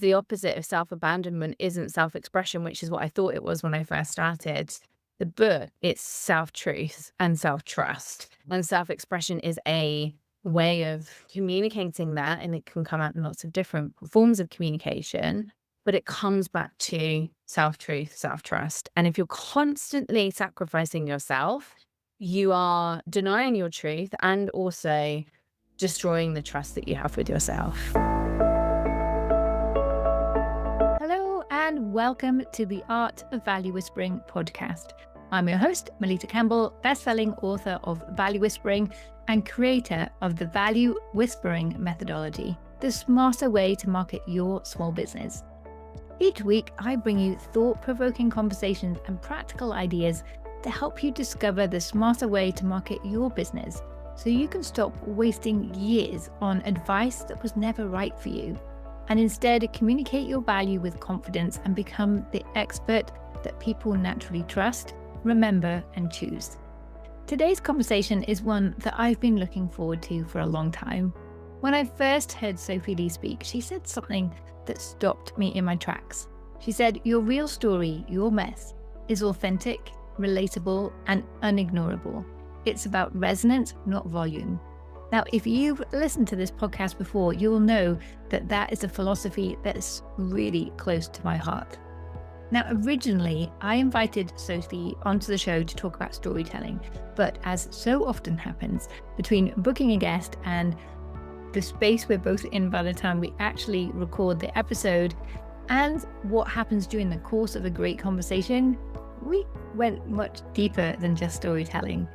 The opposite of self-abandonment isn't self-expression, which is what I thought it was when I first started the book. It's self-truth and self-trust. And self-expression is a way of communicating that, and it can come out in lots of different forms of communication, but it comes back to self-truth, self-trust. And if you're constantly sacrificing yourself, you are denying your truth and also destroying the trust that you have with yourself. Hello and welcome to the Art of Value Whispering podcast. I'm your host, Melitta Campbell, best-selling author of Value Whispering and creator of the Value Whispering methodology, the smarter way to market your small business. Each week, I bring you thought-provoking conversations and practical ideas to help you discover the smarter way to market your business so you can stop wasting years on advice that was never right for you, and instead communicate your value with confidence and become the expert that people naturally trust, remember, and choose. Today's conversation is one that I've been looking forward to for a long time. When I first heard Sophie Lee speak, she said something that stopped me in my tracks. She said, "Your real story, your mess, is authentic, relatable, and unignorable. It's about resonance, not volume." Now, if you've listened to this podcast before, you'll know that that is a philosophy that is really close to my heart. Now, originally, I invited Sophie onto the show to talk about storytelling, but as so often happens, between booking a guest and the space we're both in by the time we actually record the episode and what happens during the course of a great conversation, we went much deeper than just storytelling.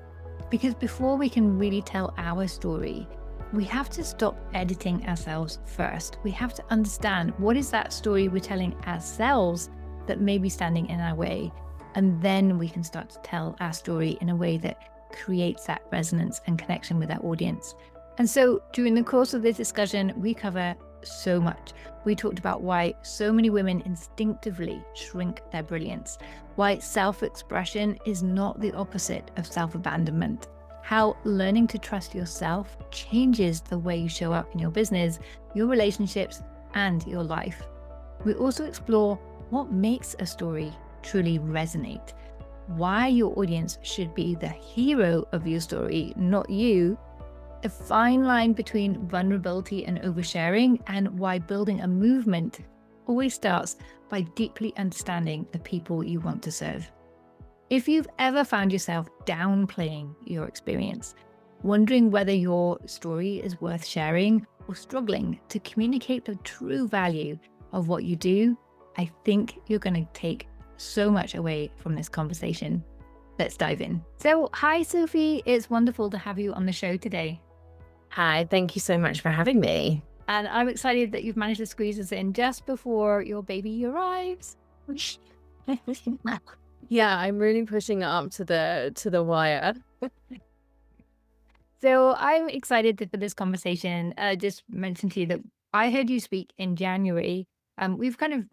Because before we can really tell our story, we have to stop editing ourselves first. We have to understand what is that story we're telling ourselves that may be standing in our way. And then we can start to tell our story in a way that creates that resonance and connection with our audience. And so during the course of this discussion, we cover so much. We talked about why so many women instinctively shrink their brilliance, why self-expression is not the opposite of self-abandonment, how learning to trust yourself changes the way you show up in your business, your relationships, and your life. We also explore what makes a story truly resonate, why your audience should be the hero of your story, not you, the fine line between vulnerability and oversharing, and why building a movement always starts by deeply understanding the people you want to serve. If you've ever found yourself downplaying your experience, wondering whether your story is worth sharing, or struggling to communicate the true value of what you do, I think you're going to take so much away from this conversation. Let's dive in. So, hi, Sophie. It's wonderful to have you on the show today. Hi, thank you so much for having me. And I'm excited that you've managed to squeeze us in just before your baby arrives. Yeah, I'm really pushing it up to the wire. So I'm excited for this conversation. Just mention to you that I heard you speak in January. We've kind of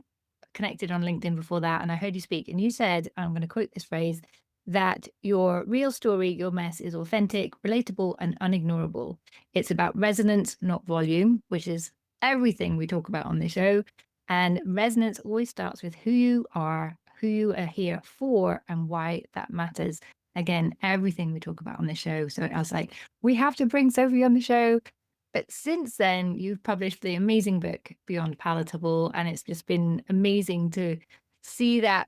connected on LinkedIn before that, and I heard you speak, and you said, I'm going to quote this phrase, that your real story, your mess, is authentic, relatable, and unignorable. It's about resonance, not volume, which is everything we talk about on the show. And resonance always starts with who you are here for, and why that matters. Again, everything we talk about on the show. So I was like, we have to bring Sophie on the show. But since then, you've published the amazing book, Beyond Palatable, and it's just been amazing to see that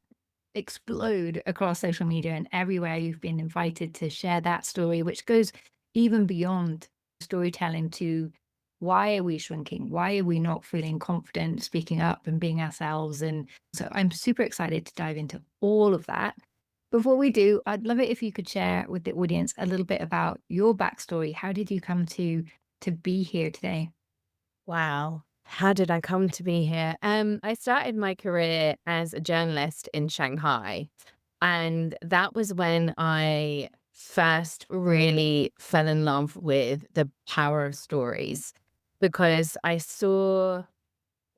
explode across social media, and everywhere you've been invited to share that story, which goes even beyond storytelling to why are we shrinking? Why are we not feeling confident speaking up and being ourselves? And so I'm super excited to dive into all of that. Before we do, I'd love it if you could share with the audience a little bit about your backstory. How did you come to be here today? Wow. How did I come to be here? I started my career as a journalist in Shanghai, and that was when I first really fell in love with the power of stories, because I saw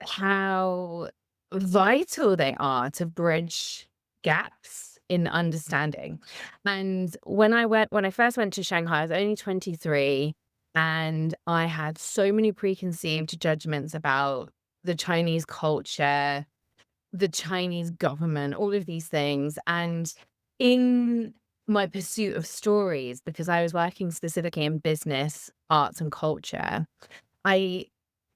how vital they are to bridge gaps in understanding. And when I first went to Shanghai, I was only 23. And I had so many preconceived judgments about the Chinese culture, the Chinese government, all of these things. And in my pursuit of stories, because I was working specifically in business, arts, and culture, I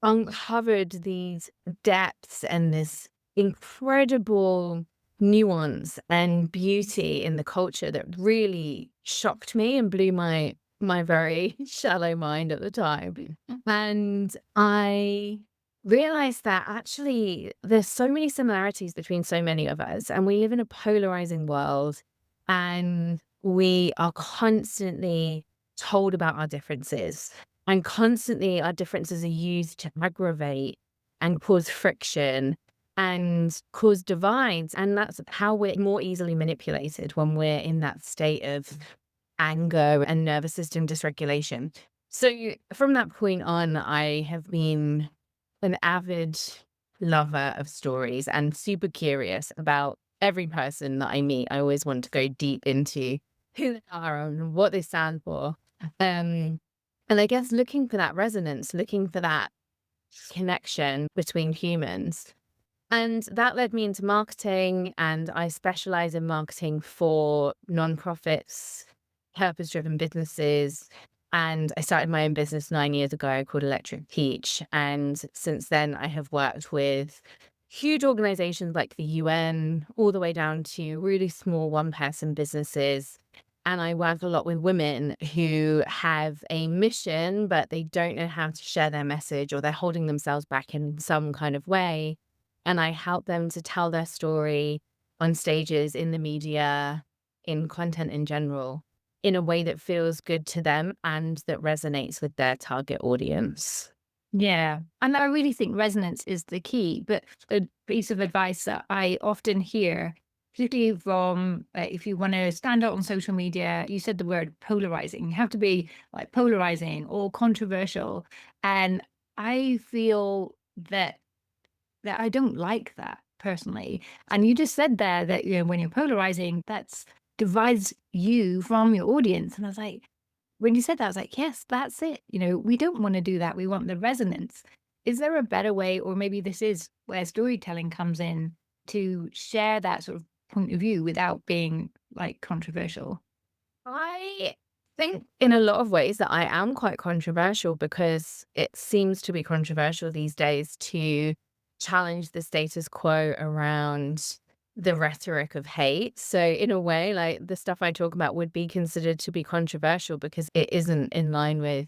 uncovered these depths and this incredible nuance and beauty in the culture that really shocked me and blew my very shallow mind at the time. And I realized that actually there's so many similarities between so many of us, and we live in a polarizing world, and we are constantly told about our differences, and constantly our differences are used to aggravate and cause friction and cause divides. And that's how we're more easily manipulated when we're in that state of anger and nervous system dysregulation. So from that point on, I have been an avid lover of stories and super curious about every person that I meet. I always want to go deep into who they are and what they stand for. And I guess looking for that resonance, looking for that connection between humans. And that led me into marketing, and I specialize in marketing for nonprofits, purpose-driven businesses. And I started my own business 9 years ago called Electric Peach. And since then, I have worked with huge organizations like the UN, all the way down to really small one-person businesses. And I work a lot with women who have a mission, but they don't know how to share their message, or they're holding themselves back in some kind of way. And I help them to tell their story on stages, in the media, in content in general, in a way that feels good to them and that resonates with their target audience. Yeah. And I really think resonance is the key. But a piece of advice that I often hear, particularly from if you want to stand out on social media, you said the word polarizing. You have to be like polarizing or controversial. And I feel that I don't like that personally. And you just said there that, when you're polarizing, that's divides you from your audience. And I was like, when you said that, I was like, yes, that's it. We don't want to do that. We want the resonance. Is there a better way, or maybe this is where storytelling comes in, to share that sort of point of view without being like controversial? I think in a lot of ways that I am quite controversial, because it seems to be controversial these days to challenge the status quo around the rhetoric of hate. So in a way, like, the stuff I talk about would be considered to be controversial because it isn't in line with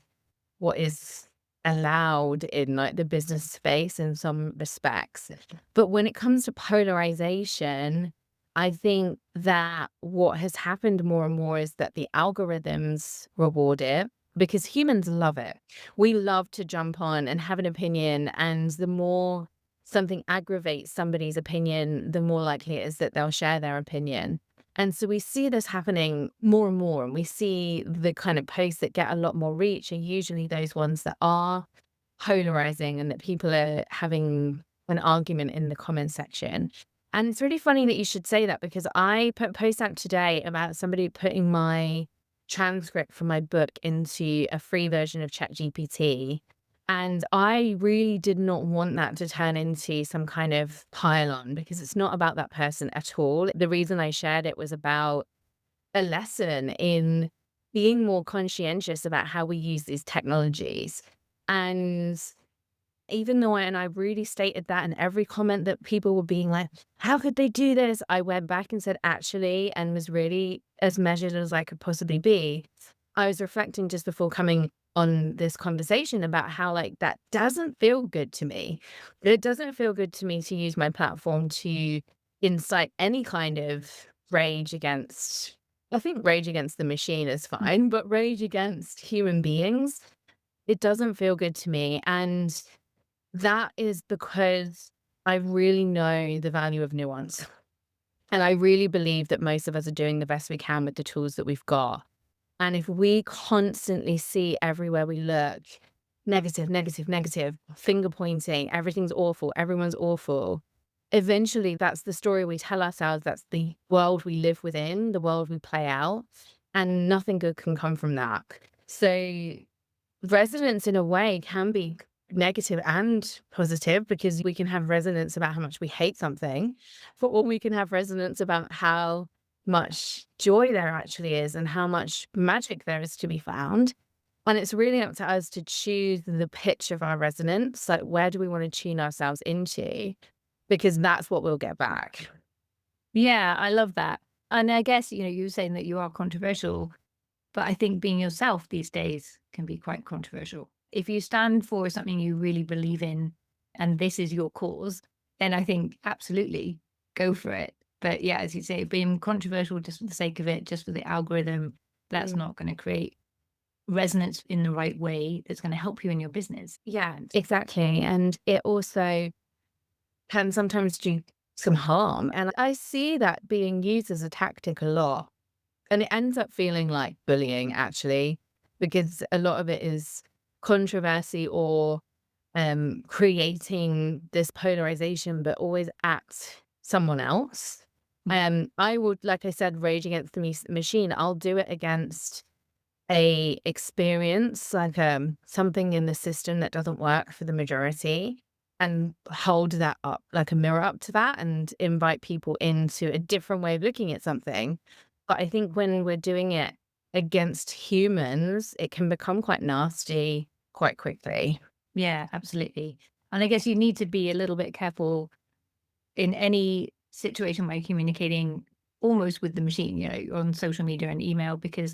what is allowed in, like, the business space in some respects. But when it comes to polarization, I think that what has happened more and more is that the algorithms reward it, because humans love it. We love to jump on and have an opinion, and the more something aggravates somebody's opinion, the more likely it is that they'll share their opinion. And so we see this happening more and more, and we see the kind of posts that get a lot more reach are usually those ones that are polarizing and that people are having an argument in the comment section. And it's really funny that you should say that, because I put a post out today about somebody putting my transcript from my book into a free version of ChatGPT. And I really did not want that to turn into some kind of pile-on, because it's not about that person at all. The reason I shared it was about a lesson in being more conscientious about how we use these technologies. And even though I really stated that in every comment, that people were being like, how could they do this? I went back and said, actually, and was really as measured as I could possibly be. I was reflecting just before coming on this conversation about how, like, that doesn't feel good to me. It doesn't feel good to me to use my platform to incite any kind of rage against, I think rage against the machine is fine, but rage against human beings, it doesn't feel good to me. And that is because I really know the value of nuance. And I really believe that most of us are doing the best we can with the tools that we've got. And if we constantly see everywhere we look, negative, negative, negative, finger pointing, everything's awful, everyone's awful, eventually that's the story we tell ourselves. That's the world we live within, the world we play out. And nothing good can come from that. So resonance, in a way, can be negative and positive, because we can have resonance about how much we hate something, or we can have resonance about how much joy there actually is and how much magic there is to be found. And it's really up to us to choose the pitch of our resonance. Like, where do we want to tune ourselves into? Because that's what we'll get back. Yeah, I love that. And I guess, you were saying that you are controversial, but I think being yourself these days can be quite controversial. If you stand for something you really believe in and this is your cause, then I think absolutely go for it. But yeah, as you say, being controversial just for the sake of it, just for the algorithm, that's Mm. not going to create resonance in the right way that's going to help you in your business. Yeah, exactly. And it also can sometimes do some harm. And I see that being used as a tactic a lot. And it ends up feeling like bullying, actually, because a lot of it is controversy or creating this polarization, but always at someone else. I would, like I said, rage against the machine. I'll do it against a experience, like something in the system that doesn't work for the majority, and hold that up like a mirror up to that and invite people into a different way of looking at something. But I think when we're doing it against humans, it can become quite nasty quite quickly. Yeah, absolutely. And I guess you need to be a little bit careful in any situation where you're communicating almost with the machine, on social media and email, because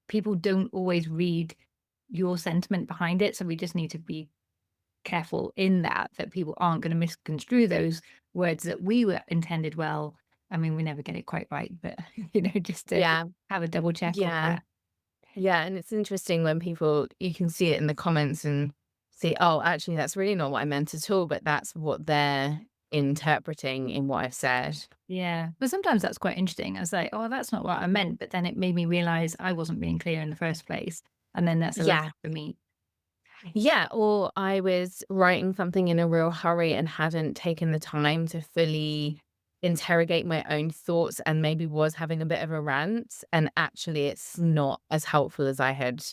people don't always read your sentiment behind it. So we just need to be careful in that people aren't going to misconstrue those words that we were intended well. I mean, we never get it quite right, but just to Yeah, have a double check on yeah, that. yeah. And it's interesting when people, you can see it in the comments and see, oh, actually, that's really not what I meant at all, but that's what they're interpreting in what I've said. Yeah. But sometimes that's quite interesting. I was like, oh, that's not what I meant. But then it made me realize I wasn't being clear in the first place. And then that's a lesson Yeah. for me. Yeah, or I was writing something in a real hurry and hadn't taken the time to fully interrogate my own thoughts and maybe was having a bit of a rant. And actually, it's not as helpful as I had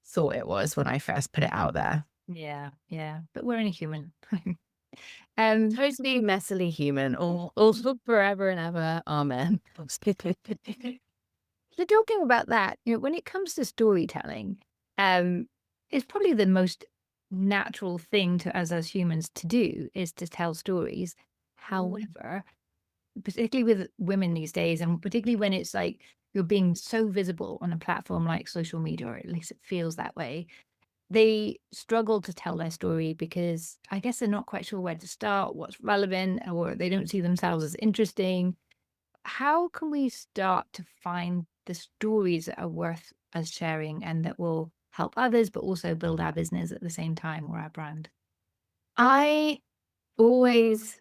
thought it was when I first put it out there. Yeah. Yeah. But we're only human. um, Totally messily human, all forever and ever. Amen. so talking about that, when it comes to storytelling, um, it's probably the most natural thing to us as humans to do is to tell stories. However, particularly with women these days, and particularly when it's like you're being so visible on a platform like social media, or at least it feels that way, they struggle to tell their story because I guess they're not quite sure where to start, what's relevant, or they don't see themselves as interesting. How can we start to find the stories that are worth us sharing and that will help others, but also build our business at the same time or our brand? I always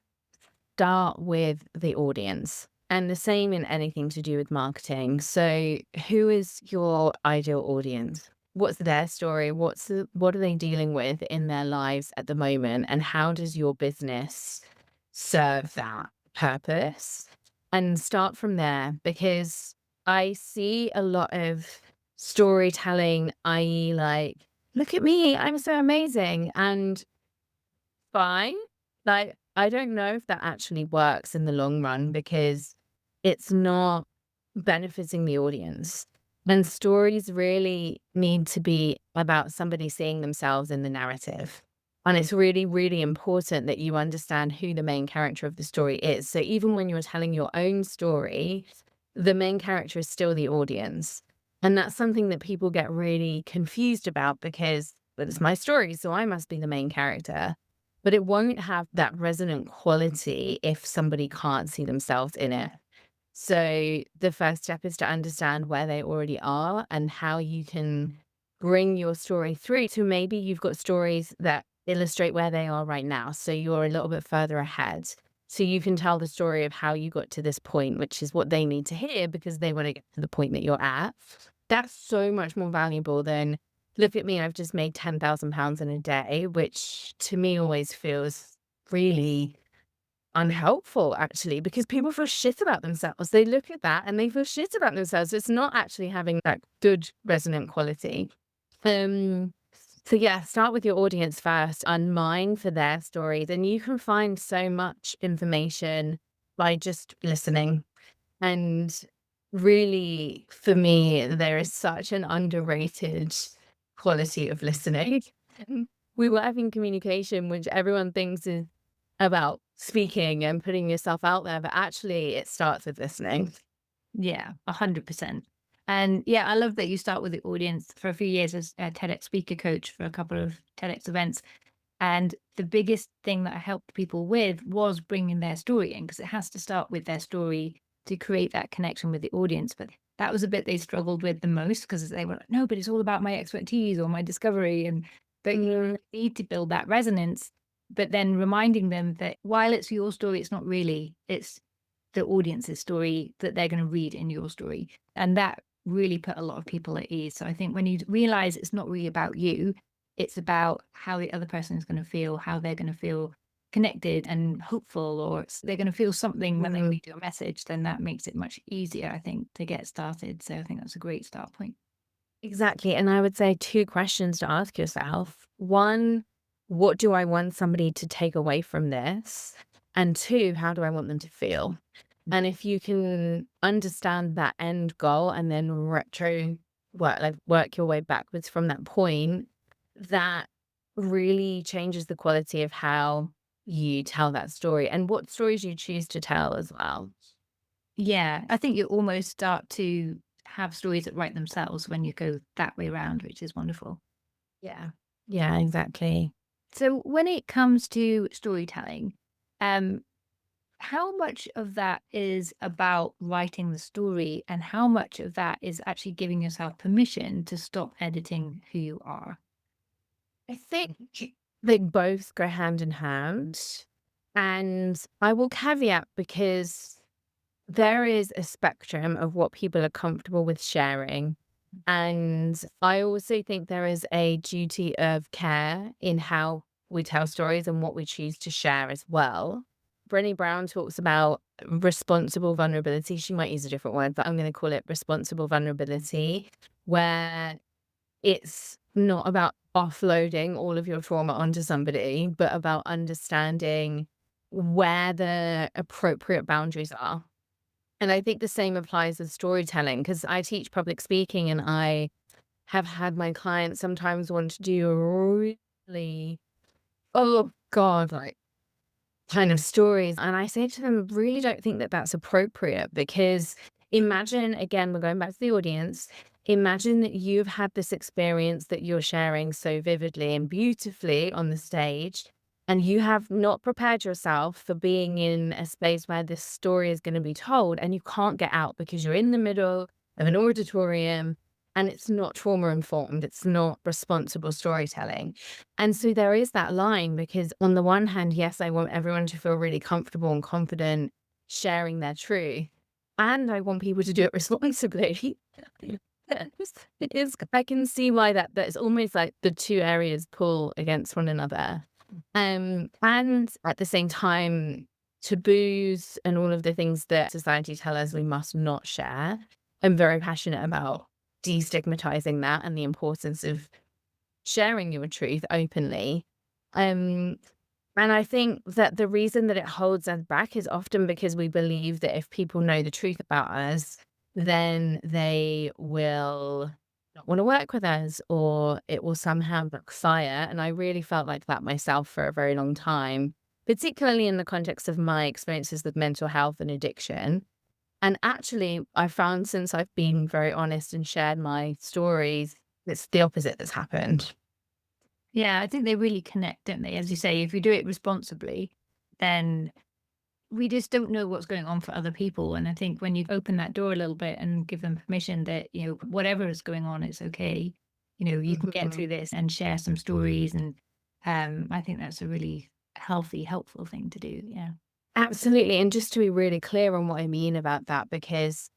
start with the audience, and the same in anything to do with marketing. So, who is your ideal audience? What's their story? What are they dealing with in their lives at the moment? And how does your business serve that purpose? And start from there, because I see a lot of storytelling, i.e., like, look at me, I'm so amazing. And fine. Like, I don't know if that actually works in the long run, because it's not benefiting the audience. And stories really need to be about somebody seeing themselves in the narrative. And it's really, really important that you understand who the main character of the story is. So even when you're telling your own story, the main character is still the audience. And that's something that people get really confused about, because, well, it's my story, so I must be the main character. But it won't have that resonant quality if somebody can't see themselves in it. So the first step is to understand where they already are and how you can bring your story through. So maybe you've got stories that illustrate where they are right now, so you're a little bit further ahead. So you can tell the story of how you got to this point, which is what they need to hear because they want to get to the point that you're at. That's so much more valuable than, look at me, I've just made £10,000 in a day, which to me always feels really unhelpful, actually, because people feel shit about themselves. They look at that and they feel shit about themselves. It's not actually having that good resonant quality. Um, So yeah, start with your audience first and mine for their stories. And you can find so much information by just listening. And really, for me, there is such an underrated quality of listening. We work in communication, which everyone thinks is about speaking and putting yourself out there, but actually it starts with listening. Yeah, 100%. And yeah, I love that you start with the audience. For a few years as a TEDx speaker coach for a couple of TEDx events. And the biggest thing that I helped people with was bringing their story in, because it has to start with their story to create that connection with the audience. But that was a bit they struggled with the most, because they were like, no, but it's all about my expertise or my discovery. But you need to build that resonance, but then reminding them that while it's your story, it's not really, it's the audience's story that they're going to read in your story. And that really put a lot of people at ease. So I think when you realize it's not really about you, it's about how the other person is going to feel, how they're going to feel connected and hopeful, or they're going to feel something when they read your message, then that makes it much easier, I think, to get started. So I think that's a great start point. Exactly. And I would say two questions to ask yourself. One, what do I want somebody to take away from this? And two, how do I want them to feel? And if you can understand that end goal and then work your way backwards from that point, that really changes the quality of how you tell that story and what stories you choose to tell as well. Yeah, I think you almost start to have stories that write themselves when you go that way around, which is wonderful. Yeah. Yeah, exactly. So when it comes to storytelling, um, how much of that is about writing the story, and how much of that is actually giving yourself permission to stop editing who you are? I think they both go hand in hand. And I will caveat because there is a spectrum of what people are comfortable with sharing. And I also think there is a duty of care in how we tell stories and what we choose to share as well. Brené Brown talks about responsible vulnerability. She might use a different word, but I'm going to call it responsible vulnerability, where it's not about offloading all of your trauma onto somebody, but about understanding where the appropriate boundaries are. And I think the same applies with storytelling, because I teach public speaking and I have had my clients sometimes want to do really, oh God, like kind of stories. And I say to them, really don't think that that's appropriate, because imagine, again, we're going back to the audience. Imagine that you've had this experience that you're sharing so vividly and beautifully on the stage, and you have not prepared yourself for being in a space where this story is going to be told, and you can't get out because you're in the middle of an auditorium and it's not trauma informed, it's not responsible storytelling. And so there is that line, because on the one hand, yes, I want everyone to feel really comfortable and confident sharing their truth. And I want people to do it responsibly. It is, I can see why that's almost like the two areas pull against one another. And at the same time, taboos and all of the things that society tell us we must not share. I'm very passionate about destigmatizing that and the importance of sharing your truth openly. Um, and I think that the reason that it holds us back is often because we believe that if people know the truth about us, then they will not want to work with us, or it will somehow backfire. And I really felt like that myself for a very long time, particularly in the context of my experiences with mental health and addiction. And actually, I found, since I've been very honest and shared my stories, it's the opposite that's happened. Yeah, I think they really connect, don't they? As you say, if you do it responsibly, then we just don't know what's going on for other people. And I think when you open that door a little bit and give them permission that, whatever is going on, it's okay. You can get through this and share some stories. And I think that's a really healthy, helpful thing to do. Yeah. Absolutely. And just to be really clear on what I mean about that, because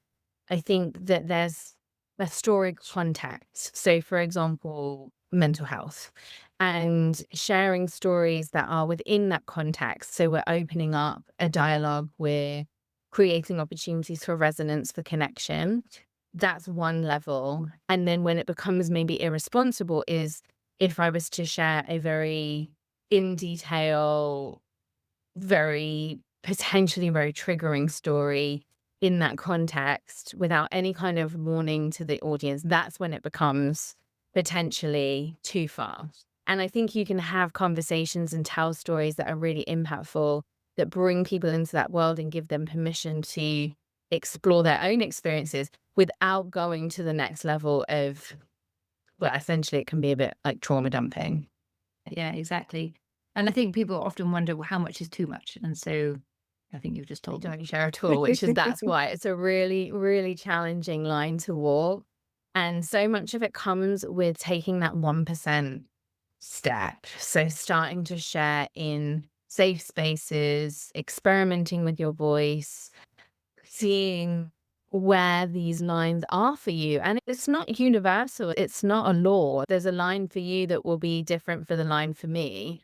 I think that there's a story context. So, for example, mental health and sharing stories that are within that context. So, we're opening up a dialogue, we're creating opportunities for resonance, for connection. That's one level. And then when it becomes maybe irresponsible, is if I was to share a very in detail, very potentially very triggering story in that context without any kind of warning to the audience, that's when it becomes potentially too far. And I think you can have conversations and tell stories that are really impactful, that bring people into that world and give them permission to explore their own experiences without going to the next level of, well, essentially it can be a bit like trauma dumping. Yeah, exactly. And I think people often wonder, well, how much is too much? And so I think you've just They told them. don't share at all, which is that's why it's a really, really challenging line to walk. And so much of it comes with taking that 1% step. So starting to share in safe spaces, experimenting with your voice, seeing where these lines are for you. And it's not universal, it's not a law. There's a line for you that will be different for the line for me.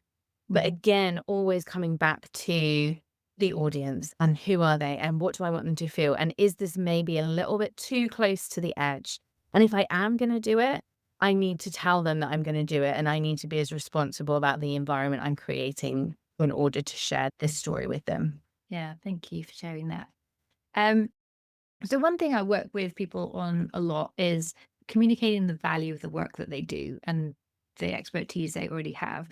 But Mhm. again, always coming back to the audience and who are they and what do I want them to feel? And is this maybe a little bit too close to the edge? And if I am going to do it, I need to tell them that I'm going to do it. And I need to be as responsible about the environment I'm creating in order to share this story with them. Yeah, thank you for sharing that. Um, so one thing I work with people on a lot is communicating the value of the work that they do and the expertise they already have.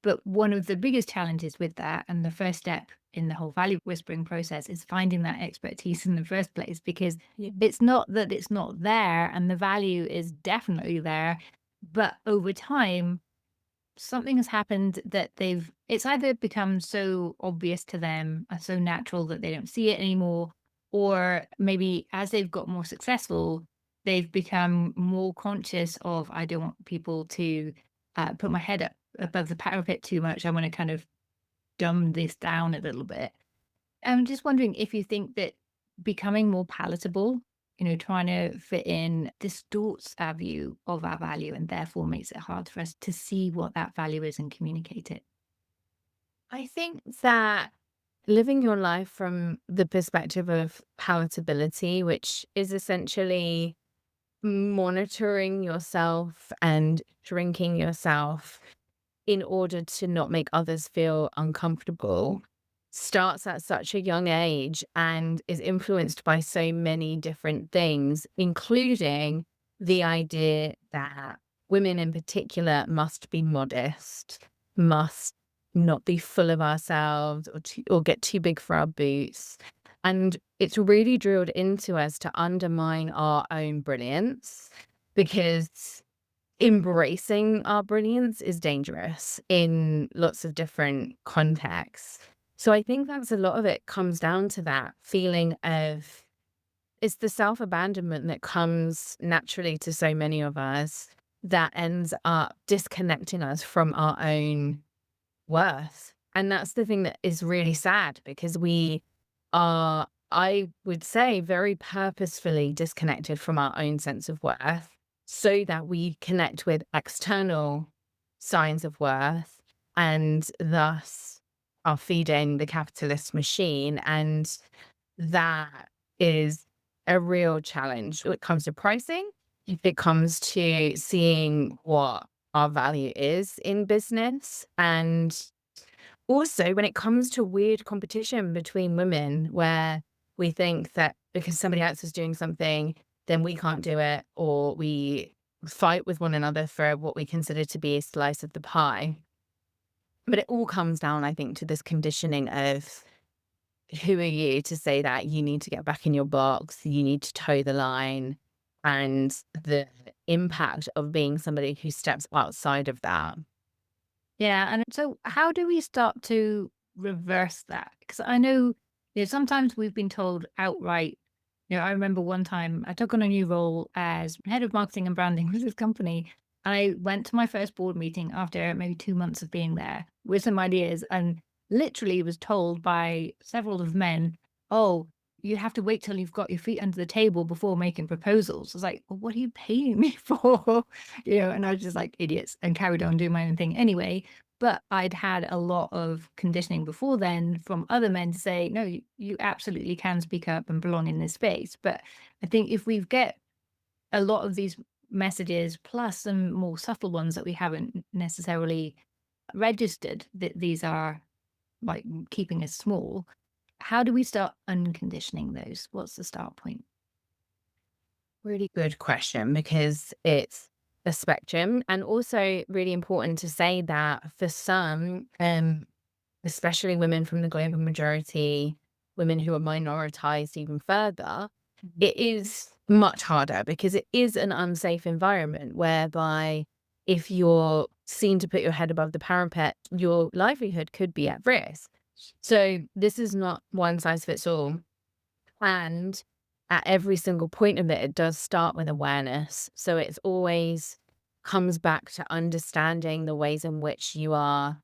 But one of the biggest challenges with that, and the first step in the whole value whispering process, is finding that expertise in the first place, because Yeah. it's not that it's not there, and the value is definitely there. But over time, something has happened that it's either become so obvious to them and so natural that they don't see it anymore, or maybe as they've got more successful, they've become more conscious of, I don't want people to put my head up above the parapet too much. I want to kind of dumb this down a little bit. I'm just wondering if you think that becoming more palatable, trying to fit in, distorts our view of our value and therefore makes it hard for us to see what that value is and communicate it. I think that living your life from the perspective of palatability, which is essentially monitoring yourself and shrinking yourself in order to not make others feel uncomfortable, starts at such a young age and is influenced by so many different things, including the idea that women in particular must be modest, must not be full of ourselves or get too big for our boots. And it's really drilled into us to undermine our own brilliance because embracing our brilliance is dangerous in lots of different contexts. So I think that's a lot of it comes down to that feeling of it's the self-abandonment that comes naturally to so many of us that ends up disconnecting us from our own worth. And that's the thing that is really sad because we are, I would say, very purposefully disconnected from our own sense of worth so that we connect with external signs of worth and thus are feeding the capitalist machine. And that is a real challenge when it comes to pricing. If it comes to seeing what our value is in business. And also when it comes to weird competition between women where we think that because somebody else is doing something, then we can't do it, or we fight with one another for what we consider to be a slice of the pie. But it all comes down, I think, to this conditioning of who are you to say that you need to get back in your box, you need to toe the line, and the impact of being somebody who steps outside of that. Yeah. And so, how do we start to reverse that? Because I know, sometimes we've been told outright. I remember one time I took on a new role as head of marketing and branding with this company. I went to my first board meeting after maybe 2 months of being there with some ideas and literally was told by several of men, oh, you have to wait till you've got your feet under the table before making proposals. I was like, well, what are you paying me for? And I was just like idiots and carried on doing my own thing anyway. But I'd had a lot of conditioning before then from other men to say, no, you absolutely can speak up and belong in this space. But I think if we get a lot of these messages, plus some more subtle ones that we haven't necessarily registered that these are like keeping us small. How do we start unconditioning those? What's the start point? Really good question, because it's a spectrum, and also really important to say that for some, especially women from the global majority, women who are minoritized even further, Mhm. it is much harder because it is an unsafe environment whereby if you're seen to put your head above the parapet, your livelihood could be at risk. So this is not one size fits all. And at every single point of it, it does start with awareness. So it's always comes back to understanding the ways in which you are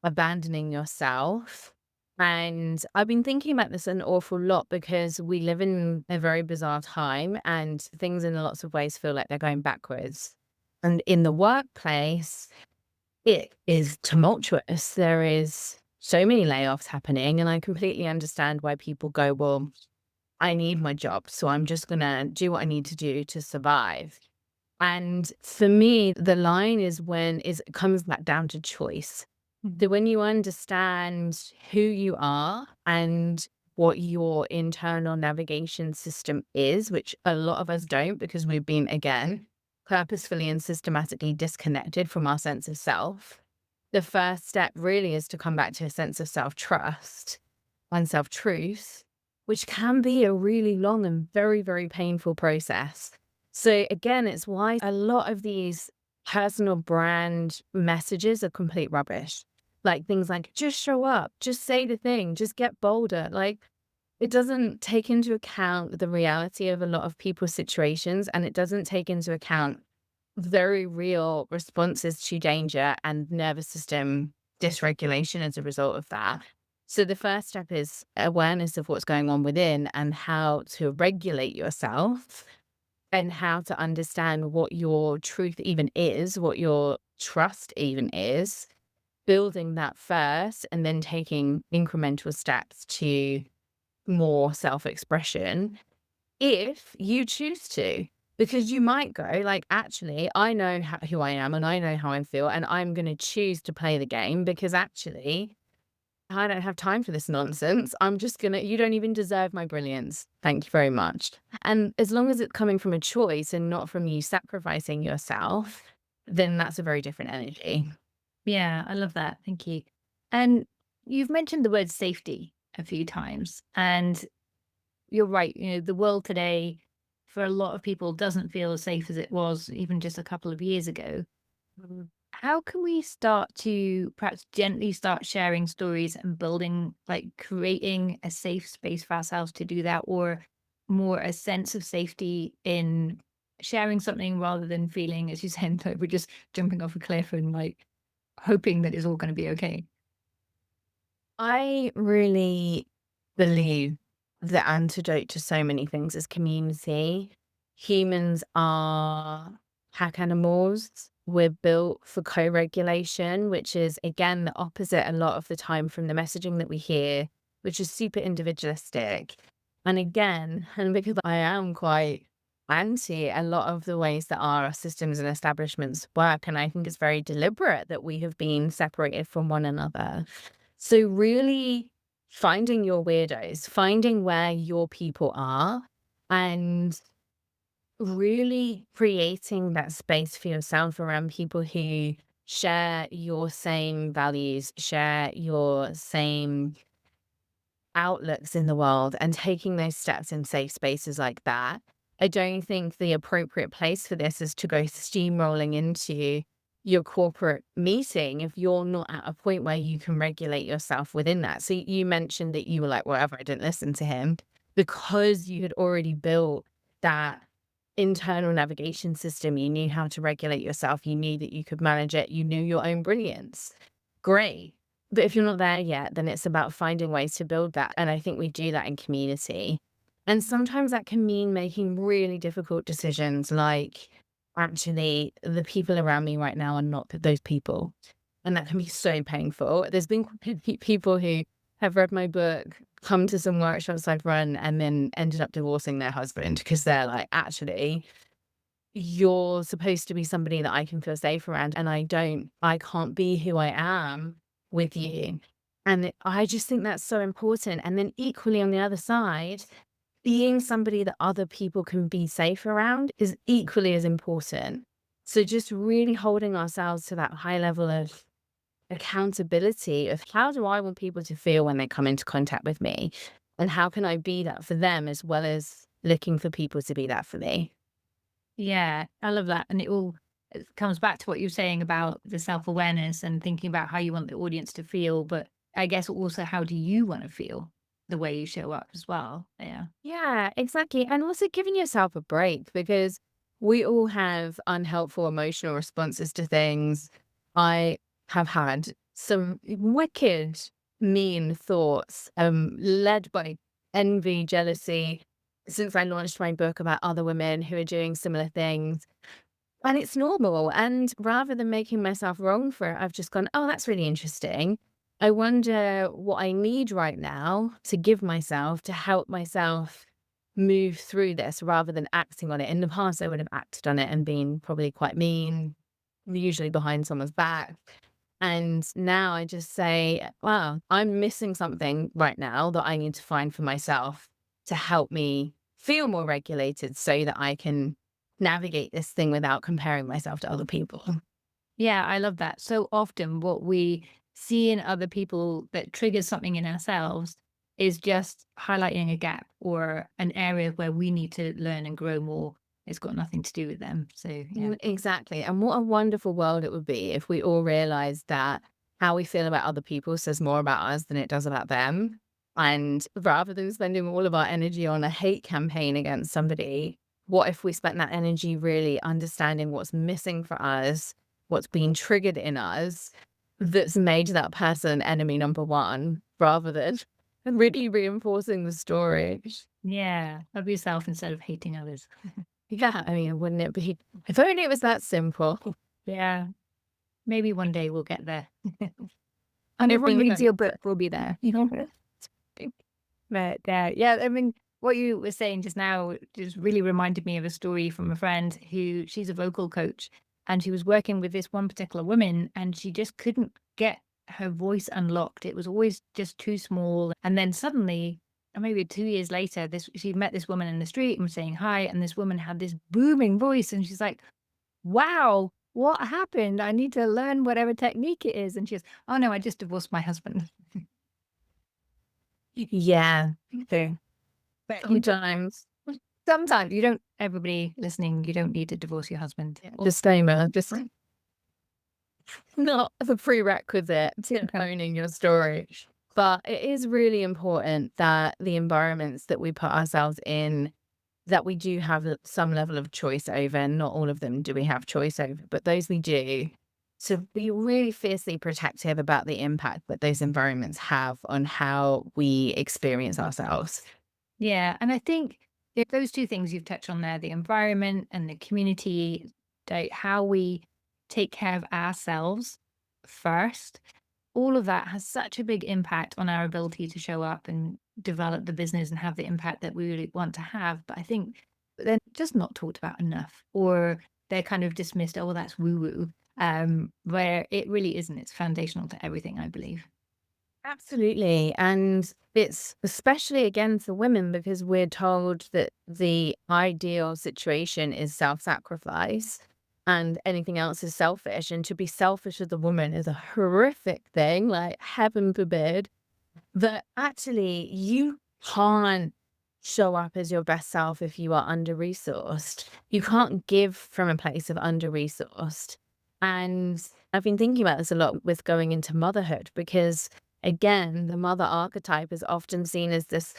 abandoning yourself. And I've been thinking about this an awful lot because we live in a very bizarre time and things in lots of ways feel like they're going backwards. And in the workplace, it is tumultuous. There is so many layoffs happening, and I completely understand why people go, well, I need my job, so I'm just gonna do what I need to do to survive. And for me, the line is when is it comes back down to choice. Mhm. So when you understand who you are and what your internal navigation system is, which a lot of us don't because we've been, again, purposefully and systematically disconnected from our sense of self. The first step really is to come back to a sense of self-trust and self-truth, which can be a really long and very, very painful process. So again, it's why a lot of these personal brand messages are complete rubbish. Like things like, just show up, just say the thing, just get bolder. Like it doesn't take into account the reality of a lot of people's situations, and it doesn't take into account very real responses to danger and nervous system dysregulation as a result of that. So the first step is awareness of what's going on within and how to regulate yourself and how to understand what your truth even is, what your trust even is, building that first, and then taking incremental steps to more self expression if you choose to. Because you might go, like, actually, I know who I am and I know how I feel, and I'm going to choose to play the game because actually, I don't have time for this nonsense. I'm just gonna you don't even deserve my brilliance. Thank you very much. And as long as it's coming from a choice and not from you sacrificing yourself, then that's a very different energy. Yeah, I love that. Thank you. And you've mentioned the word safety a few times. And you're right. The world today, for a lot of people, doesn't feel as safe as it was even just a couple of years ago. How can we start to perhaps gently start sharing stories and building, like creating a safe space for ourselves to do that, or more a sense of safety in sharing something rather than feeling, as you said, like we're just jumping off a cliff and like hoping that it's all going to be okay? I really believe the antidote to so many things is community. Humans are pack animals. We're built for co-regulation, which is again the opposite a lot of the time from the messaging that we hear, which is super individualistic. And again, and because I am quite anti a lot of the ways that our systems and establishments work, and I think it's very deliberate that we have been separated from one another. So really finding your weirdos, finding where your people are, and really creating that space for yourself around people who share your same values, share your same outlooks in the world, and taking those steps in safe spaces like that. I don't think the appropriate place for this is to go steamrolling into your corporate meeting if you're not at a point where you can regulate yourself within that. So you mentioned that you were like, whatever, I didn't listen to him because you had already built that internal navigation system. You knew how to regulate yourself. You knew that you could manage it. You knew your own brilliance. Great. But if you're not there yet, then it's about finding ways to build that. And I think we do that in community. And sometimes that can mean making really difficult decisions like, actually, the people around me right now are not those people. And that can be so painful. There's been people who have read my book, come to some workshops I've run, and then ended up divorcing their husband because they're like, actually, you're supposed to be somebody that I can feel safe around, and I can't be who I am with you. And I just think that's so important. And then equally on the other side, being somebody that other people can be safe around is equally as important. So just really holding ourselves to that high level of accountability of how do I want people to feel when they come into contact with me? And how can I be that for them as well as looking for people to be that for me? Yeah, I love that. And it comes back to what you're saying about the self-awareness and thinking about how you want the audience to feel, but I guess also how do you want to feel the way you show up as well. Yeah. Yeah, exactly. And also giving yourself a break because we all have unhelpful emotional responses to things. I have had some wicked, mean thoughts, led by envy, jealousy, since I launched my book about other women who are doing similar things. And it's normal. And rather than making myself wrong for it, I've just gone, oh, that's really interesting. I wonder what I need right now to give myself to help myself move through this rather than acting on it. In the past, I would have acted on it and been probably quite mean, usually behind someone's back. And now I just say, wow, I'm missing something right now that I need to find for myself to help me feel more regulated so that I can navigate this thing without comparing myself to other people. Yeah, I love that. So often what we see in other people that triggers something in ourselves is just highlighting a gap or an area where we need to learn and grow more. It's got nothing to do with them. So yeah. Exactly. And what a wonderful world it would be if we all realized that how we feel about other people says more about us than it does about them. And rather than spending all of our energy on a hate campaign against somebody, what if we spent that energy really understanding what's missing for us, what's being triggered in us that's made that person enemy number one, rather than really reinforcing the story? Yeah. Love yourself instead of hating others. Yeah, I mean, wouldn't it be? If only it was that simple. Yeah. Maybe one day we'll get there. And Everyone everyone reads reads your book, we'll be there. But yeah, I mean, what you were saying just now just really reminded me of a story from a friend who she's a vocal coach and she was working with this one particular woman and she just couldn't get her voice unlocked. It was always just too small. And then suddenly, or maybe 2 years later, this she met this woman in the street and was saying hi, and this woman had this booming voice, and she's like, "Wow, what happened? I need to learn whatever technique it is." And she goes, "Oh no, I just divorced my husband." Yeah, true. But Sometimes. sometimes you don't everybody listening, you don't need to divorce your husband. Yeah, disclaimer, just not the prerequisite to owning your story. But it is really important that the environments that we put ourselves in, that we do have some level of choice over. Not all of them do we have choice over, but those we do. To be really fiercely protective about the impact that those environments have on how we experience ourselves. Yeah, and I think those two things you've touched on there, the environment and the community, how we take care of ourselves first, all of that has such a big impact on our ability to show up and develop the business and have the impact that we really want to have. But I think they're just not talked about enough, or they're kind of dismissed. Oh, well, that's woo woo. Where it really isn't. It's foundational to everything, I believe. Absolutely. And it's especially again for women because we're told that the ideal situation is self sacrifice and anything else is selfish. And to be selfish as a woman is a horrific thing, like heaven forbid, that actually you can't show up as your best self if you are under resourced. You can't give from a place of under resourced. And I've been thinking about this a lot with going into motherhood because, again, the mother archetype is often seen as this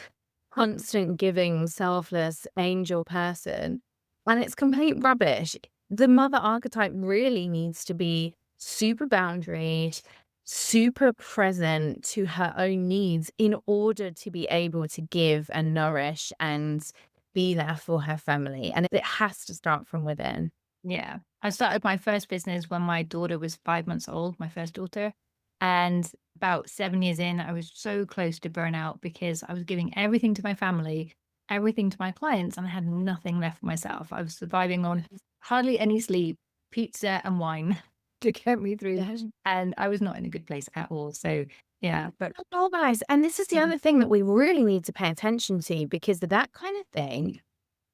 constant giving, selfless angel person. And it's complete rubbish. The mother archetype really needs to be super boundaried, super present to her own needs in order to be able to give and nourish and be there for her family. And it has to start from within. Yeah. I started my first business when my daughter was 5 months old, my first daughter. And about 7 years in, I was so close to burnout because I was giving everything to my family. everything to my clients and I had nothing left for myself. I was surviving on hardly any sleep, pizza and wine to get me through. Yeah. And I was not in a good place at all. So yeah, but Oh, guys, and this is the other thing that we really need to pay attention to, because that kind of thing,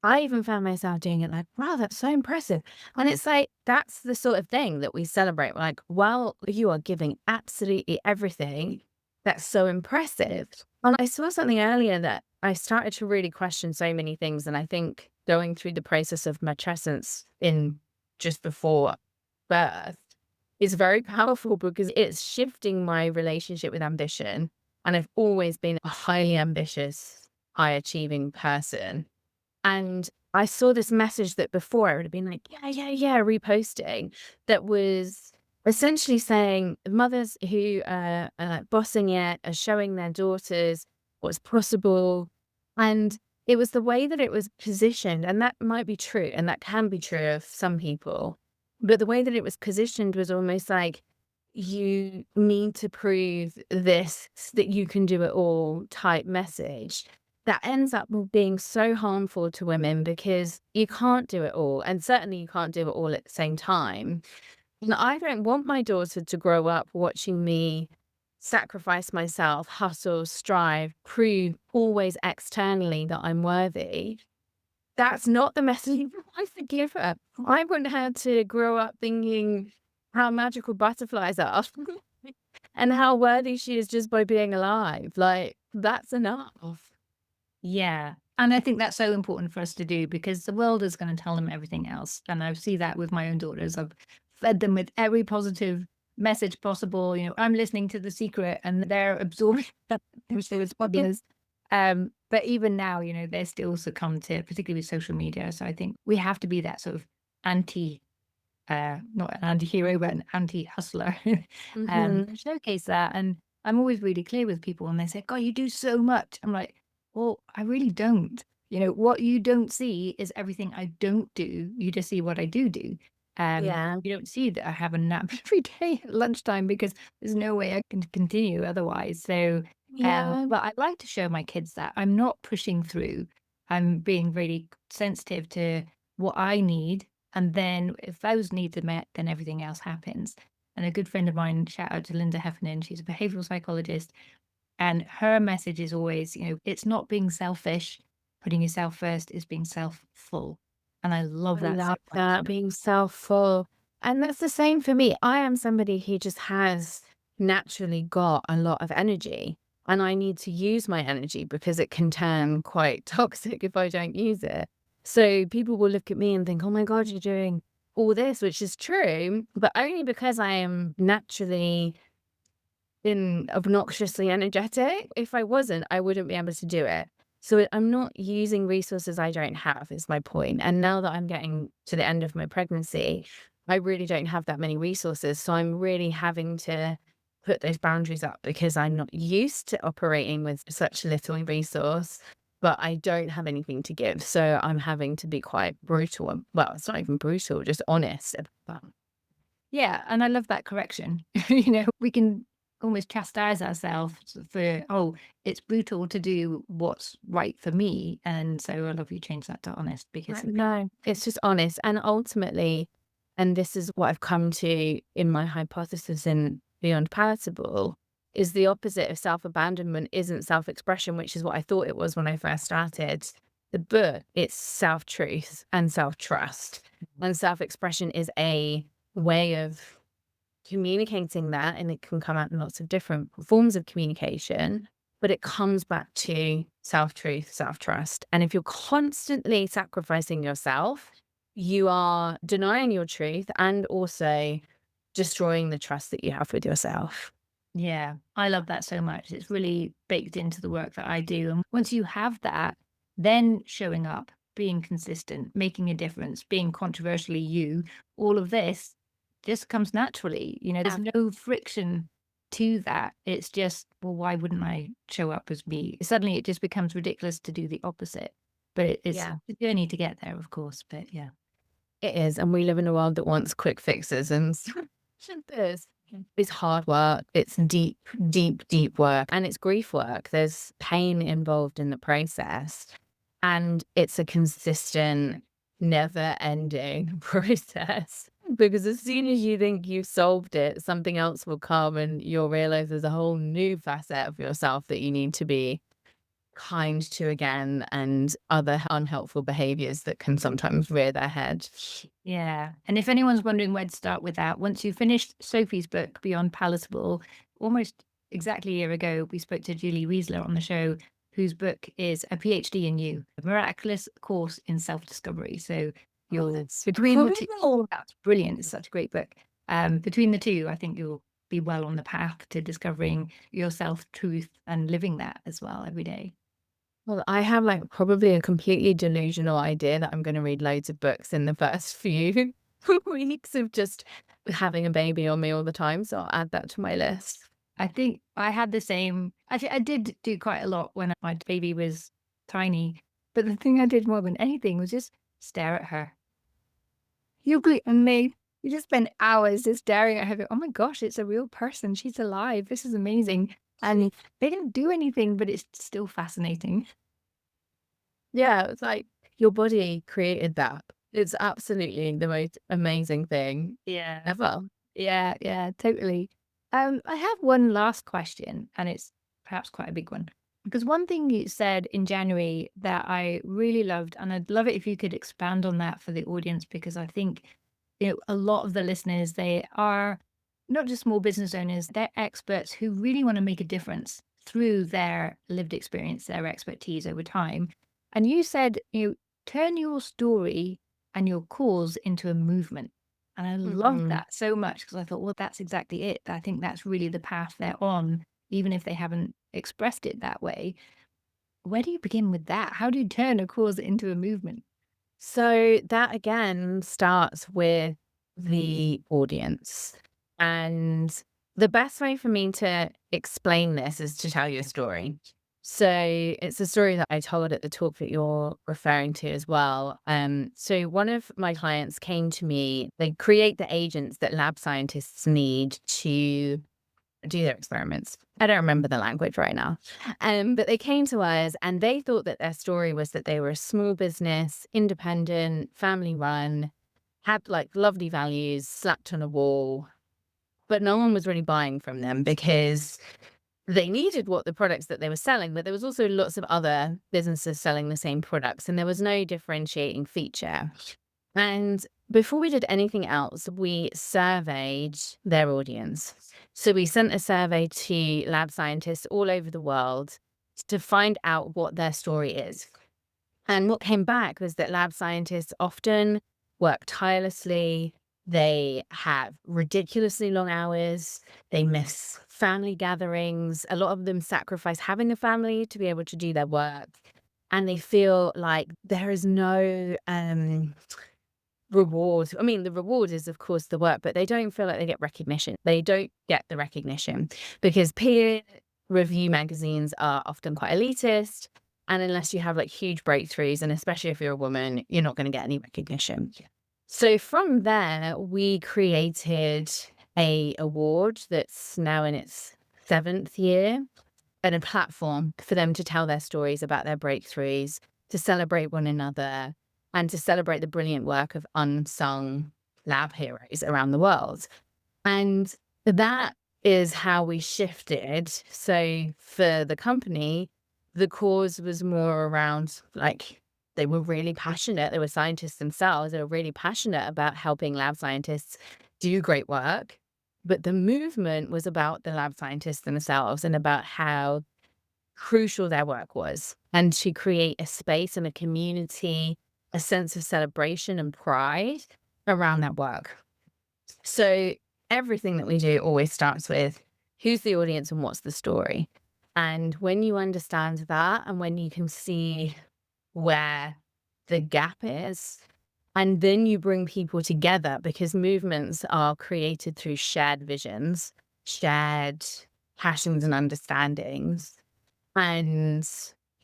I even found myself doing it like, wow, that's so impressive. And it's like, that's the sort of thing that we celebrate. Like, well, you are giving absolutely everything. That's so impressive. And I saw something earlier that I started to really question so many things. And I think going through the process of matrescence in just before birth is very powerful, because it's shifting my relationship with ambition. And I've always been a highly ambitious, high achieving person. And I saw this message that before I would have been like, yeah, reposting, that was essentially saying mothers who are like bossing it are showing their daughters what's possible. And it was the way that it was positioned, and that might be true, and that can be true of some people. But the way that it was positioned was almost like, you need to prove this, that you can do it all type message, that ends up being so harmful to women, because you can't do it all. And certainly you can't do it all at the same time. And I don't want my daughter to grow up watching me sacrifice myself, hustle, strive, prove always externally that I'm worthy. That's not the message I want to give her. I want her to grow up thinking how magical butterflies are and how worthy she is just by being alive. Like, that's enough. yeah. And I think that's so important for us to do because the world is going to tell them everything else. And I see that with my own daughters. I've fed them with every positive message possible. I'm listening to The Secret and they're absorbing that. It's fabulous. But even now, they still succumb to, particularly with social media. So I think we have to be that sort of anti, not an anti-hero, but an anti-hustler, Mhm. showcase that. And I'm always really clear with people and they say, God, you do so much. I'm like, well, I really don't. What you don't see is everything I don't do. You just see what I do do. Yeah. You don't see that I have a nap every day at lunchtime because there's no way I can continue otherwise. So, Yeah. but I like to show my kids that I'm not pushing through. I'm being really sensitive to what I need. And then if those needs are met, then everything else happens. And a good friend of mine, shout out to Linda Heffernan, she's a behavioral psychologist. And her message is always, it's not being selfish. Putting yourself first is being self-full. And I love I that so love much. that, being self-full. And that's the same for me. I am somebody who just has naturally got a lot of energy, and I need to use my energy because it can turn quite toxic if I don't use it. So people will look at me and think, oh my God, you're doing all this, which is true, but only because I am naturally obnoxiously energetic. If I wasn't, I wouldn't be able to do it. So I'm not using resources I don't have, is my point. And now that I'm getting to the end of my pregnancy, I really don't have that many resources. So I'm really having to put those boundaries up, because I'm not used to operating with such little resource, but I don't have anything to give. So I'm having to be quite brutal. Well, it's not even brutal, just honest about that. Yeah. And I love that correction. We can almost chastise ourselves for, oh, it's brutal to do what's right for me. And so I love you change that to honest because No, it's just honest. And ultimately, and this is what I've come to in my hypothesis in Beyond Palatable, is the opposite of self-abandonment isn't self-expression, which is what I thought it was when I first started the book. It's self-truth and self-trust. And self-expression is a way of communicating that, and it can come out in lots of different forms of communication, but it comes back to self-truth, self-trust. And if you're constantly sacrificing yourself, you are denying your truth and also destroying the trust that you have with yourself. yeah, I love that so much. It's really baked into the work that I do. And once you have that, then showing up, being consistent, making a difference, being controversially you, all of this just comes naturally. There's Yeah. no friction to that. It's just, well, why wouldn't I show up as me? Suddenly it just becomes ridiculous to do the opposite. But it's Yeah, a journey to get there, of course. But yeah. it is. And we live in a world that wants quick fixes, and this is hard work. It's deep, deep, deep work. And it's grief work. There's pain involved in the process. And it's a consistent, never ending process. Because as soon as you think you've solved it, something else will come and you'll realize there's a whole new facet of yourself that you need to be kind to again, and other unhelpful behaviors that can sometimes rear their head. Yeah. And if anyone's wondering where to start with that, once you finished Sophie's book, Beyond Palatable, almost exactly a year ago, we spoke to Julie Riesler on the show, whose book is A PhD in You, a miraculous course in self-discovery. So Oh, you'll, that's between the two, cool. that's brilliant. It's such a great book. Between the two, I think you'll be well on the path to discovering your self-truth and living that as well every day. Well, I have like probably a completely delusional idea that I'm going to read loads of books in the first few weeks of just having a baby on me all the time. So I'll add that to my list. I think I had the same. I did do quite a lot when my baby was tiny, but the thing I did more than anything was just stare at her. You'll be amazed. You just spend hours just staring at her. Oh my gosh, it's a real person. She's alive. This is amazing. And they didn't do anything, but it's still fascinating. Yeah, it's like your body created that. It's absolutely the most amazing thing Yeah. ever. Yeah, totally. I have one last question, and it's perhaps quite a big one. Because one thing you said in January that I really loved, and I'd love it if you could expand on that for the audience, because I think, a lot of the listeners, they are not just small business owners, they're experts who really want to make a difference through their lived experience, their expertise over time. And you said, turn your story and your cause into a movement. And I love Mhm. that so much because I thought, well, that's exactly it. I think that's really the path they're on, even if they haven't expressed it that way. Where do you begin with that? How do you turn a cause into a movement? So that again starts with the audience. And the best way for me to explain this is to tell you a story. So it's a story that I told at the talk that you're referring to as well. So one of my clients came to me, they create the agents that lab scientists need to do their experiments. I don't remember the language right now. But they came to us and they thought that their story was that they were a small business, independent, family run, had like lovely values slapped on a wall, but no one was really buying from them because they needed what the products that they were selling, but there was also lots of other businesses selling the same products and there was no differentiating feature. And before we did anything else, we surveyed their audience. So we sent a survey to lab scientists all over the world to find out what their story is. And what came back was that lab scientists often work tirelessly. They have ridiculously long hours. They miss family gatherings. A lot of them sacrifice having a family to be able to do their work. And they feel like there is no reward. I mean, the reward is, of course, the work, but they don't feel like they get recognition. They don't get the recognition because peer review magazines are often quite elitist. And unless you have like huge breakthroughs, and especially if you're a woman, you're not going to get any recognition. So from there, we created a award that's now in its 7th year and a platform for them to tell their stories about their breakthroughs, to celebrate one another, and to celebrate the brilliant work of unsung lab heroes around the world. And that is how we shifted. So for the company, the cause was more around like they were really passionate. They were scientists themselves. They were really passionate about helping lab scientists do great work. But the movement was about the lab scientists themselves and about how crucial their work was, and to create a space and a community, a sense of celebration and pride around that work. So everything that we do always starts with who's the audience and what's the story. And when you understand that and when you can see where the gap is, and then you bring people together because movements are created through shared visions, shared passions and understandings. And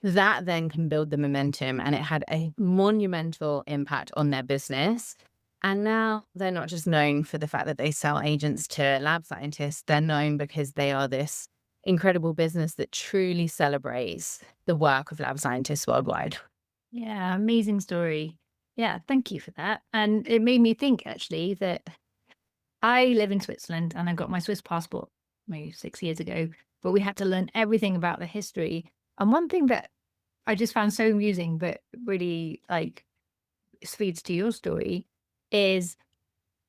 that then can build the momentum. And it had a monumental impact on their business. And now they're not just known for the fact that they sell agents to lab scientists, they're known because they are this incredible business that truly celebrates the work of lab scientists worldwide. Yeah, amazing story. Yeah, thank you for that. And it made me think actually that I live in Switzerland and I got my Swiss passport maybe 6 years ago, but we had to learn everything about the history. And one thing that I just found so amusing, but really like speaks to your story, is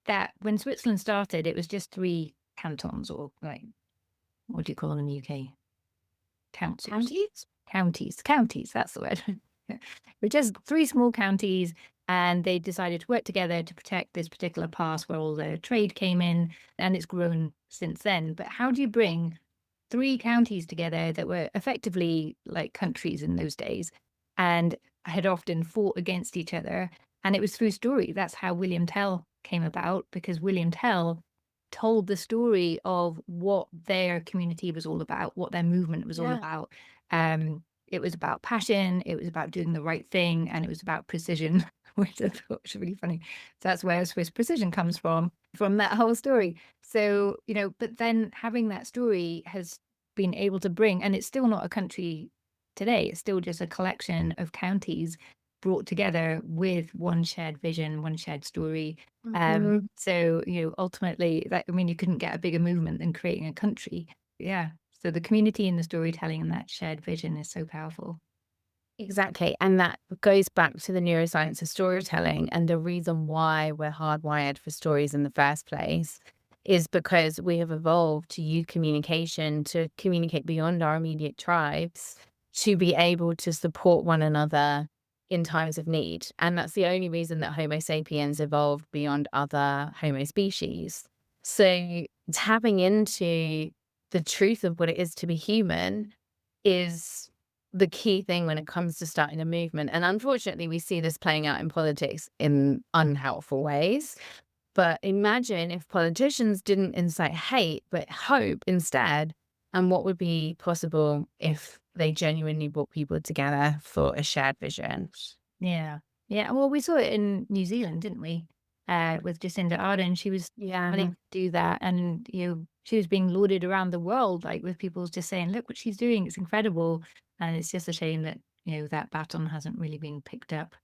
that when Switzerland started, it was just three cantons, or like, what do you call them in the UK? Councils. Counties? Counties, that's the word. We're just three small counties, and they decided to work together to protect this particular pass where all the trade came in, and it's grown since then. But how do you bring three counties together that were effectively like countries in those days and had often fought against each other? And it was through story. That's how William Tell came about, because William Tell told the story of what their community was all about, what their movement was all Yeah. about. It was about passion, it was about doing the right thing, and it was about precision, which I thought was really funny. So that's where Swiss precision comes from that whole story. So, but then having that story has been able to bring, and it's still not a country today, it's still just a collection of counties brought together with one shared vision, one shared story. Mhm. So, ultimately, that, I mean, you couldn't get a bigger movement than creating a country. Yeah. So the community and the storytelling and that shared vision is so powerful. Exactly. And that goes back to the neuroscience of storytelling. And the reason why we're hardwired for stories in the first place is because we have evolved to use communication to communicate beyond our immediate tribes to be able to support one another in times of need. And that's the only reason that Homo sapiens evolved beyond other Homo species. So tapping into the truth of what it is to be human is the key thing when it comes to starting a movement. And unfortunately, we see this playing out in politics in unhelpful ways. But imagine if politicians didn't incite hate, but hope instead. And what would be possible if they genuinely brought people together for a shared vision? Yeah. Yeah. Well, we saw it in New Zealand, didn't we? With Jacinda Ardern. She was Yeah. wanting to do that. And, she was being lauded around the world, like with people just saying, look what she's doing. It's incredible. And it's just a shame that, that baton hasn't really been picked up.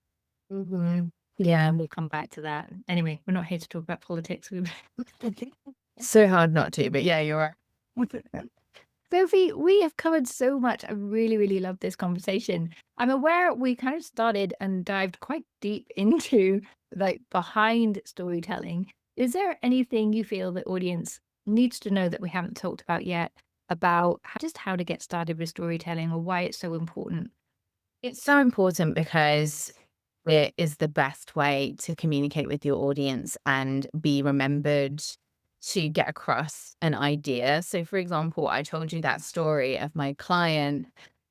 Hmm. Yeah. And we'll come back to that. Anyway, we're not here to talk about politics. So hard not to, but yeah, you're right. Sophie, we have covered so much. I really, really love this conversation. I'm aware we kind of started and dived quite deep into like behind storytelling. Is there anything you feel the audience needs to know that we haven't talked about yet about just how to get started with storytelling or why it's so important? It's so important because it is the best way to communicate with your audience and be remembered to get across an idea. So, for example, I told you that story of my client.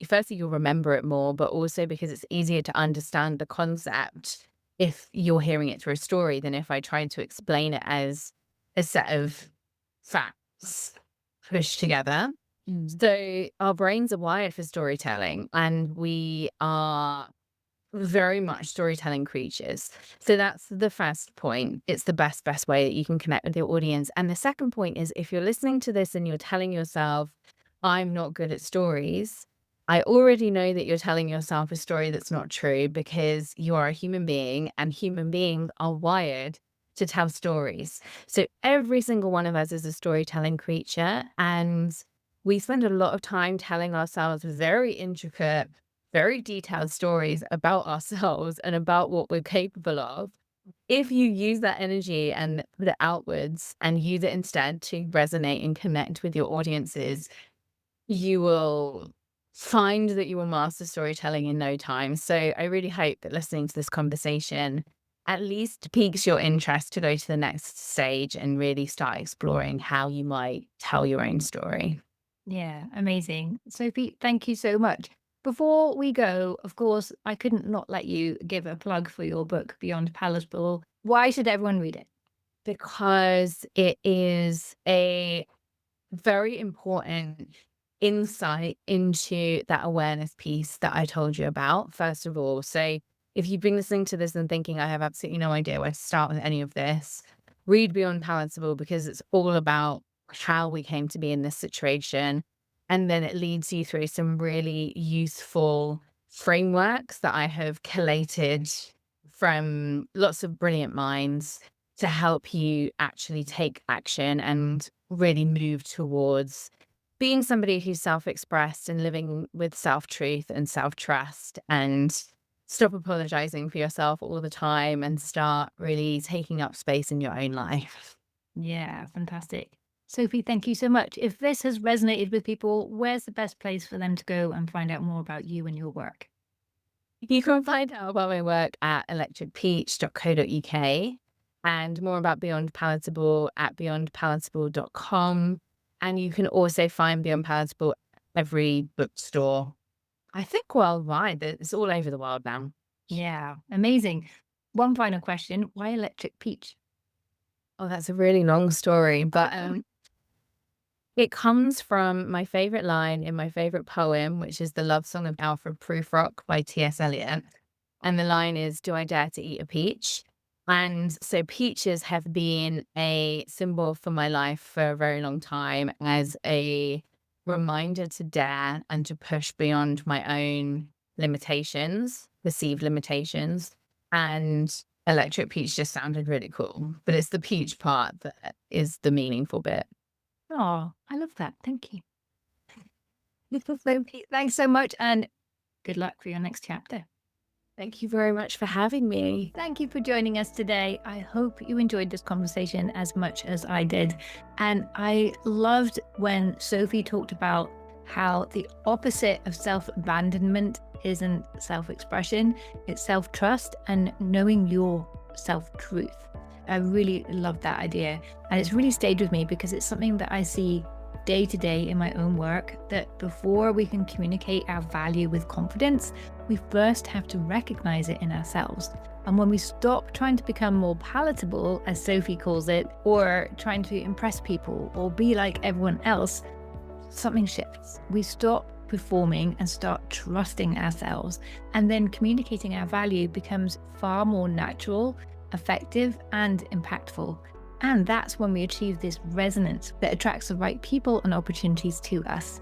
Firstly, you'll remember it more, but also because it's easier to understand the concept if you're hearing it through a story than if I tried to explain it as a set of facts pushed together. So, our brains are wired for storytelling, and we are very much storytelling creatures. So that's the first point. It's the best way that you can connect with your audience. And the second point is if you're listening to this and you're telling yourself, I'm not good at stories, I already know that you're telling yourself a story that's not true because you are a human being and human beings are wired to tell stories. So every single one of us is a storytelling creature. And we spend a lot of time telling ourselves very intricate, very detailed stories about ourselves and about what we're capable of. If you use that energy and put it outwards and use it instead to resonate and connect with your audiences, you will find that you will master storytelling in no time. So I really hope that listening to this conversation at least piques your interest to go to the next stage and really start exploring how you might tell your own story. Yeah, amazing. Sophie, thank you so much. Before we go, of course, I couldn't not let you give a plug for your book, Beyond Palatable. Why should everyone read it? Because it is a very important insight into that awareness piece that I told you about, first of all. So if you've been listening to this and thinking, I have absolutely no idea where to start with any of this, read Beyond Palatable because it's all about how we came to be in this situation. And then it leads you through some really useful frameworks that I have collated from lots of brilliant minds to help you actually take action and really move towards being somebody who's self-expressed and living with self-truth and self-trust, and stop apologizing for yourself all the time and start really taking up space in your own life. Yeah, fantastic. Sophie, thank you so much. If this has resonated with people, where's the best place for them to go and find out more about you and your work? You can find out about my work at electricpeach.co.uk and more about Beyond Palatable at beyondpalatable.com. And you can also find Beyond Palatable every bookstore, I think worldwide. It's all over the world now. Yeah, amazing. One final question. Why Electric Peach? Oh, that's a really long story, but it comes from my favorite line in my favorite poem, which is the love song of Alfred Prufrock by T.S. Eliot. And the line is, "Do I dare to eat a peach?" And so peaches have been a symbol for my life for a very long time, as a reminder to dare and to push beyond my own limitations, perceived limitations. And electric peach just sounded really cool, but it's the peach part that is the meaningful bit. Oh, I love that. Thank you. Sophie, thanks so much, and good luck for your next chapter. Thank you very much for having me. Thank you for joining us today. I hope you enjoyed this conversation as much as I did. And I loved when Sophie talked about how the opposite of self-abandonment isn't self-expression, it's self-trust and knowing your self-truth. I really love that idea. And it's really stayed with me because it's something that I see day to day in my own work, that before we can communicate our value with confidence, we first have to recognize it in ourselves. And when we stop trying to become more palatable, as Sophie calls it, or trying to impress people or be like everyone else, something shifts. We stop performing and start trusting ourselves. And then communicating our value becomes far more natural, effective, and impactful. And that's when we achieve this resonance that attracts the right people and opportunities to us.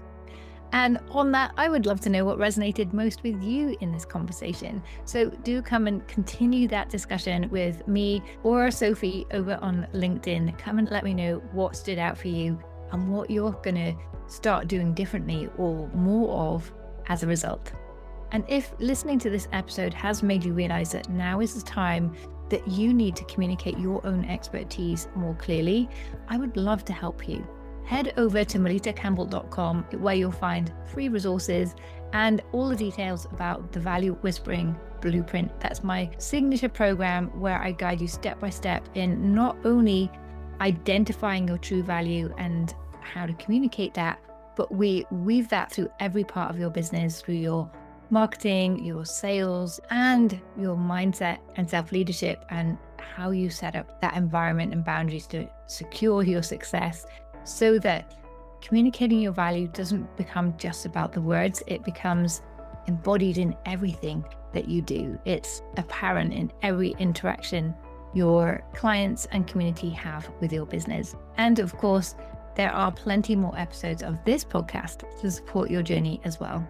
And on that, I would love to know what resonated most with you in this conversation. So do come and continue that discussion with me or Sophie over on LinkedIn. Come and let me know what stood out for you and what you're going to start doing differently or more of as a result. And if listening to this episode has made you realize that now is the time that you need to communicate your own expertise more clearly, I would love to help you. Head over to melittacampbell.com, where you'll find free resources and all the details about the Value Whispering Blueprint. That's my signature program where I guide you step by step in not only identifying your true value and how to communicate that, but we weave that through every part of your business, through your marketing, your sales, and your mindset and self-leadership, and how you set up that environment and boundaries to secure your success, so that communicating your value doesn't become just about the words, it becomes embodied in everything that you do. It's apparent in every interaction your clients and community have with your business. And of course, there are plenty more episodes of this podcast to support your journey as well.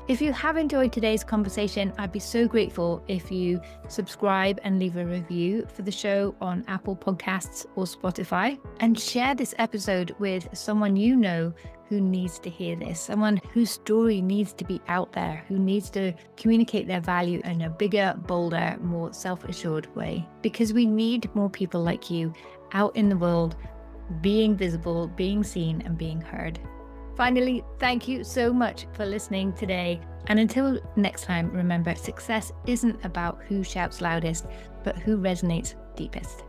If you have enjoyed today's conversation, I'd be so grateful if you subscribe and leave a review for the show on Apple Podcasts or Spotify, and share this episode with someone you know who needs to hear this, someone whose story needs to be out there, who needs to communicate their value in a bigger, bolder, more self-assured way. Because we need more people like you out in the world, being visible, being seen, and being heard. Finally, thank you so much for listening today. And until next time, remember, success isn't about who shouts loudest, but who resonates deepest.